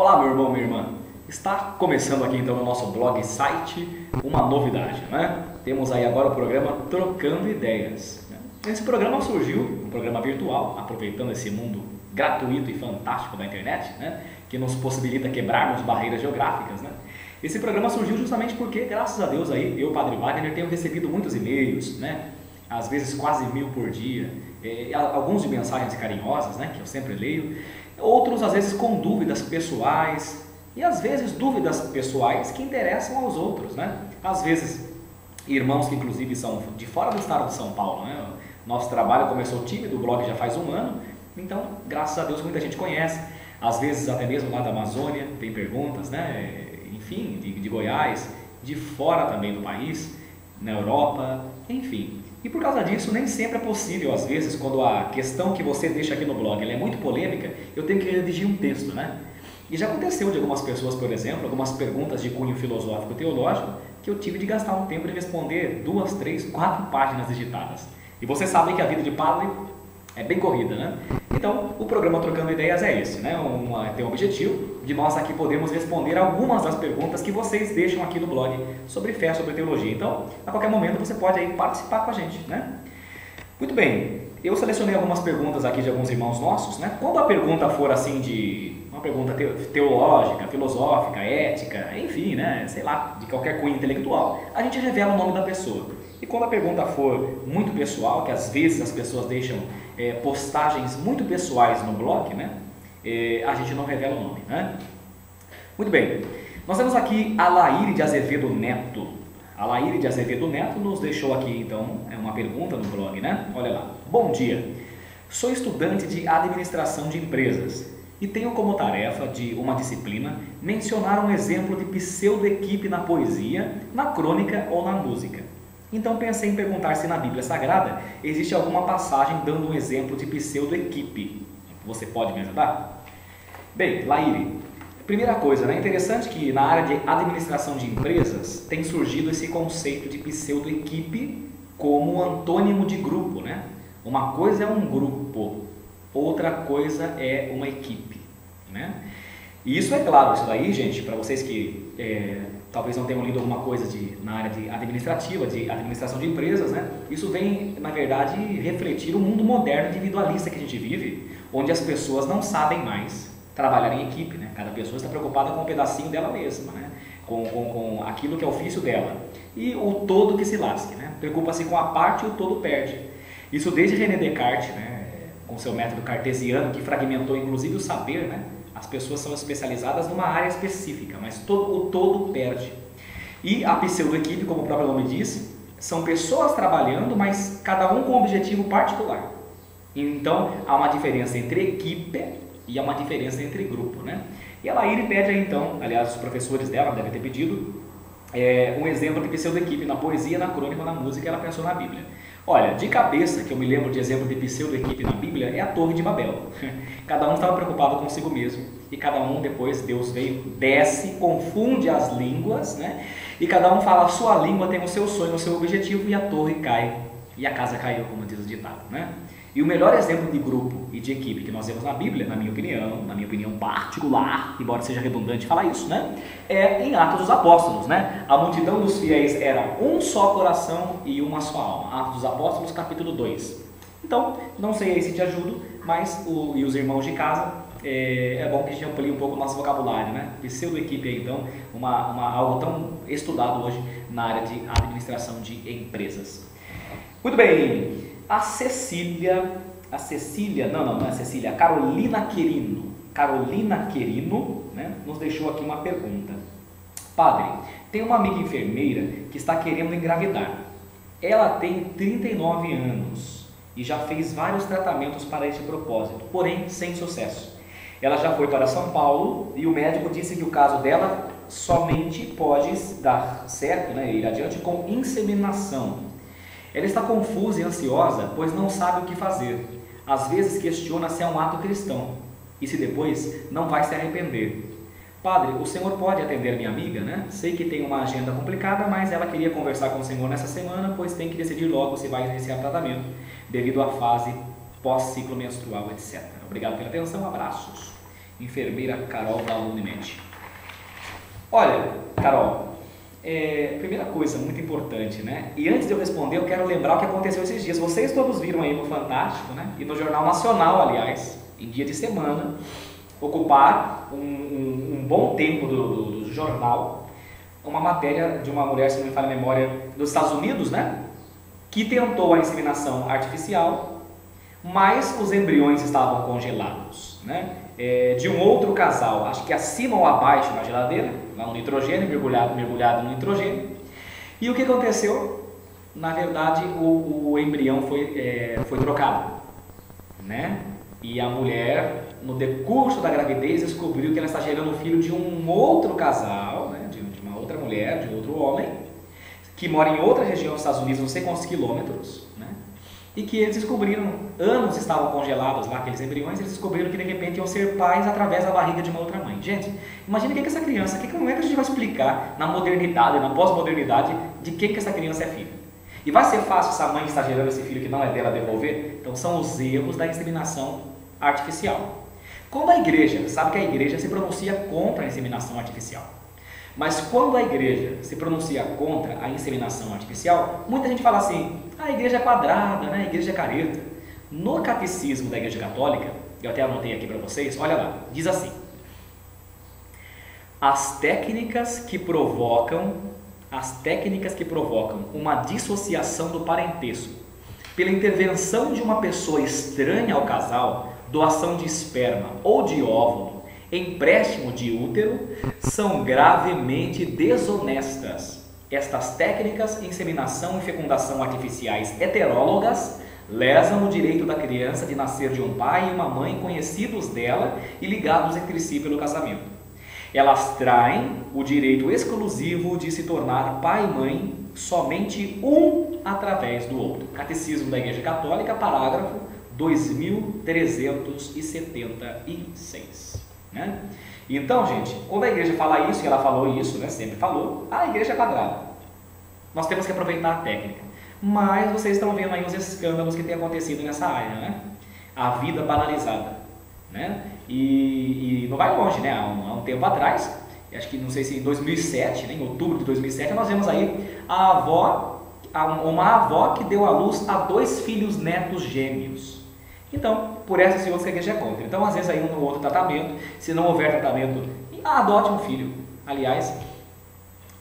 Olá, meu irmão, minha irmã. Está começando aqui então no nosso blog site uma novidade, né? Temos aí agora o programa Trocando Ideias. Esse programa surgiu, um programa virtual, aproveitando esse mundo gratuito e fantástico da internet, né? Que nos possibilita quebrarmos barreiras geográficas, né? Esse programa surgiu justamente porque, graças a Deus aí, eu, Padre Wagner, tenho recebido muitos e-mails, né? Às vezes quase 1000 por dia, alguns de mensagens carinhosas, né? Que eu sempre leio, outros às vezes com dúvidas pessoais e às vezes dúvidas pessoais que interessam aos outros, né? Às vezes irmãos que inclusive são de fora do estado de São Paulo, né? Nosso trabalho começou tímido, o blog já faz 1 ano, então graças a Deus muita gente conhece. Às vezes até mesmo lá da Amazônia tem perguntas, né? Enfim, de Goiás, de fora também do país, na Europa, enfim. E por causa disso, nem sempre é possível, às vezes, quando a questão que você deixa aqui no blog ela é muito polêmica, eu tenho que redigir um texto, né? E já aconteceu de algumas pessoas, por exemplo, algumas perguntas de cunho filosófico teológico, que eu tive de gastar um tempo de responder 2, 3, 4 páginas digitadas. E vocês sabem que a vida de padre é bem corrida, né? Então, o programa Trocando Ideias é esse, né? Tem um objetivo de nós aqui podermos responder algumas das perguntas que vocês deixam aqui no blog sobre fé, sobre teologia. Então, a qualquer momento você pode aí participar com a gente, né? Muito bem, eu selecionei algumas perguntas aqui de alguns irmãos nossos, né? Quando a pergunta for assim de uma pergunta teológica, filosófica, ética, enfim, né? Sei lá, de qualquer cunho intelectual, a gente revela o nome da pessoa. E quando a pergunta for muito pessoal, que às vezes as pessoas deixam postagens muito pessoais no blog, né? A gente não revela o nome, né? Muito bem, nós temos aqui a Laíre de Azevedo Neto. A Laíre de Azevedo Neto nos deixou aqui então uma pergunta no blog, né? Olha lá. Bom dia, sou estudante de administração de empresas e tenho como tarefa de uma disciplina mencionar um exemplo de pseudo-equipe na poesia, na crônica ou na música. Então pensei em perguntar se na Bíblia Sagrada existe alguma passagem dando um exemplo de pseudo-equipe. Você pode me ajudar? Bem, Laíre, primeira coisa, né? É interessante que na área de administração de empresas tem surgido esse conceito de pseudo-equipe como antônimo de grupo, né? Uma coisa é um grupo, outra coisa é uma equipe, né? E isso é claro, isso daí, gente, para vocês que talvez não tenham lido alguma coisa na área de administrativa, de administração de empresas, né? Isso vem, na verdade, refletir o mundo moderno individualista que a gente vive, onde as pessoas não sabem mais trabalhar em equipe, né? Cada pessoa está preocupada com um pedacinho dela mesma, né? Com aquilo que é ofício dela. E o todo que se lasque, né? Preocupa-se com a parte e o todo perde. Isso desde René Descartes, né? Com seu método cartesiano, que fragmentou inclusive o saber, né? As pessoas são especializadas numa área específica, mas o todo perde. E a pseudo-equipe, como o próprio nome diz, são pessoas trabalhando, mas cada um com um objetivo particular. Então, há uma diferença entre equipe e há uma diferença entre grupo, né? E a Laíre pede aí, então, aliás, os professores dela devem ter pedido, um exemplo de pseudo-equipe na poesia, na crônica ou na música, ela pensou na Bíblia. Olha, de cabeça, que eu me lembro de exemplo de pseudo-equipe na Bíblia, é a Torre de Babel. Cada um estava preocupado consigo mesmo, e cada um depois, Deus veio, desce, confunde as línguas, né? E cada um fala, a sua língua tem o seu sonho, o seu objetivo, e a torre cai, e a casa caiu, como diz o ditado, né? E o melhor exemplo de grupo e de equipe que nós vemos na Bíblia, na minha opinião particular, embora seja redundante falar isso, né? É em Atos dos Apóstolos, né? A multidão dos fiéis era um só coração e uma só alma. Atos dos Apóstolos, capítulo 2. Então, não sei aí se te ajudo, mas e os irmãos de casa, é bom que a gente amplie um pouco o nosso vocabulário, né? Pseudo-equipe aí, então, algo tão estudado hoje na área de administração de empresas. Muito bem. A Carolina Querino, né, nos deixou aqui uma pergunta. Padre, tem uma amiga enfermeira que está querendo engravidar. Ela tem 39 anos e já fez vários tratamentos para este propósito, porém sem sucesso. Ela já foi para São Paulo e o médico disse que o caso dela somente pode dar certo, né, ir adiante com inseminação. Ela está confusa e ansiosa, pois não sabe o que fazer. Às vezes questiona se é um ato cristão e se depois não vai se arrepender. Padre, o senhor pode atender minha amiga, né? Sei que tem uma agenda complicada, mas ela queria conversar com o senhor nessa semana, pois tem que decidir logo se vai iniciar tratamento, devido à fase pós-ciclo menstrual, etc. Obrigado pela atenção, abraços. Enfermeira Carol da Unimed. Olha, Carol, primeira coisa muito importante, né? E antes de eu responder, eu quero lembrar o que aconteceu esses dias. Vocês todos viram aí no Fantástico, né? E no Jornal Nacional, aliás, em dia de semana, ocupar um bom tempo do jornal, uma matéria de uma mulher, se não me falha a memória, dos Estados Unidos, né? Que tentou a inseminação artificial, mas os embriões estavam congelados, né? De um outro casal, acho que acima ou abaixo na geladeira, lá no nitrogênio, mergulhado no nitrogênio. E o que aconteceu? Na verdade, o embrião foi trocado, né? E a mulher, no decurso da gravidez, descobriu que ela está gerando um filho de um outro casal, né? de uma outra mulher, de outro homem, que mora em outra região dos Estados Unidos, não sei quantos quilômetros, né? E que eles descobriram, anos estavam congelados lá, aqueles embriões, eles descobriram que de repente iam ser pais através da barriga de uma outra mãe. Gente, imagina o que essa criança, como é que a gente vai explicar na modernidade, na pós-modernidade, de quem que essa criança é filha? E vai ser fácil essa mãe que está gerando esse filho que não é dela devolver? Então são os erros da inseminação artificial. Quando a igreja, sabe que a igreja se pronuncia contra a inseminação artificial. Mas quando a igreja se pronuncia contra a inseminação artificial, muita gente fala assim, a igreja é quadrada, né? A igreja é careta. No catecismo da Igreja Católica, eu até anotei aqui para vocês, olha lá, diz assim: as técnicas que provocam uma dissociação do parentesco pela intervenção de uma pessoa estranha ao casal, doação de esperma ou de óvulo, empréstimo de útero, são gravemente desonestas. Estas técnicas, inseminação e fecundação artificiais heterólogas, lesam o direito da criança de nascer de um pai e uma mãe conhecidos dela e ligados entre si pelo casamento. Elas traem o direito exclusivo de se tornar pai e mãe somente um através do outro. Catecismo da Igreja Católica, parágrafo 2376. Né? Então, gente, quando a igreja fala isso, e ela falou isso, né, sempre falou, a igreja é quadrada. Nós temos que aproveitar a técnica. Mas vocês estão vendo aí os escândalos que têm acontecido nessa área, né? A vida banalizada, né? E não vai longe, né? Há um tempo atrás, acho que não sei se em 2007, né, em outubro de 2007, nós vemos aí uma avó que deu à luz a 2 filhos netos gêmeos. Então, por essas e outras que a igreja é contra. Então, às vezes aí um ou outro tratamento, se não houver tratamento, adote um filho. Aliás,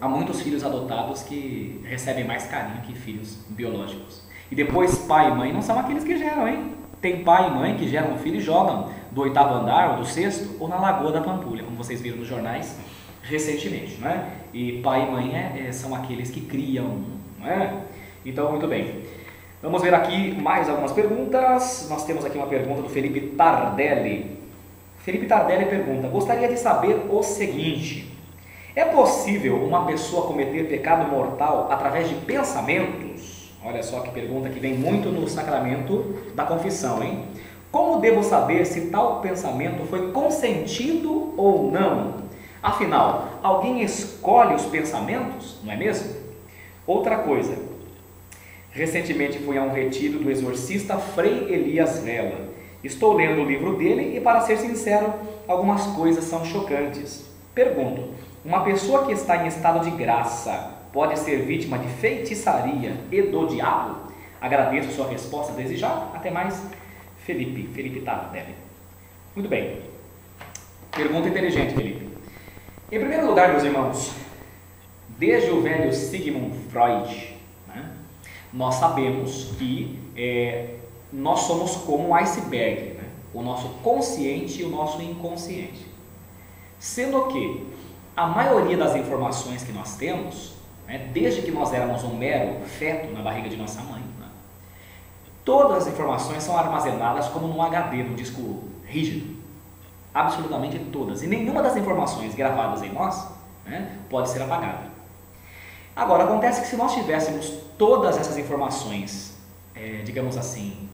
há muitos filhos adotados que recebem mais carinho que filhos biológicos. E depois, pai e mãe não são aqueles que geram, hein? Tem pai e mãe que geram um filho e jogam do 8º andar, ou do 6º, ou na Lagoa da Pampulha, como vocês viram nos jornais recentemente, né? E pai e mãe são aqueles que criam, não é? Então, muito bem. Vamos ver aqui mais algumas perguntas. Nós temos aqui uma pergunta do Felipe Tardelli. Felipe Tardelli pergunta: gostaria de saber o seguinte: é possível uma pessoa cometer pecado mortal através de pensamentos? Olha só que pergunta que vem muito no sacramento da confissão, hein? Como devo saber se tal pensamento foi consentido ou não? Afinal, alguém escolhe os pensamentos, não é mesmo? Outra coisa. Recentemente fui a um retiro do exorcista Frei Elias Vela. Estou lendo o livro dele e, para ser sincero, algumas coisas são chocantes. Pergunto: uma pessoa que está em estado de graça pode ser vítima de feitiçaria e do diabo? Agradeço sua resposta desde já. Até mais, Felipe Tardelli. Muito bem. Pergunta inteligente, Felipe. Em primeiro lugar, meus irmãos, desde o velho Sigmund Freud, nós sabemos que nós somos como um iceberg, né? O nosso consciente e o nosso inconsciente. Sendo que a maioria das informações que nós temos, né, desde que nós éramos um mero feto na barriga de nossa mãe, né, todas as informações são armazenadas como num HD, num disco rígido. Absolutamente todas. E nenhuma das informações gravadas em nós, né, pode ser apagada. Agora, acontece que se nós tivéssemos todas essas informações, digamos assim,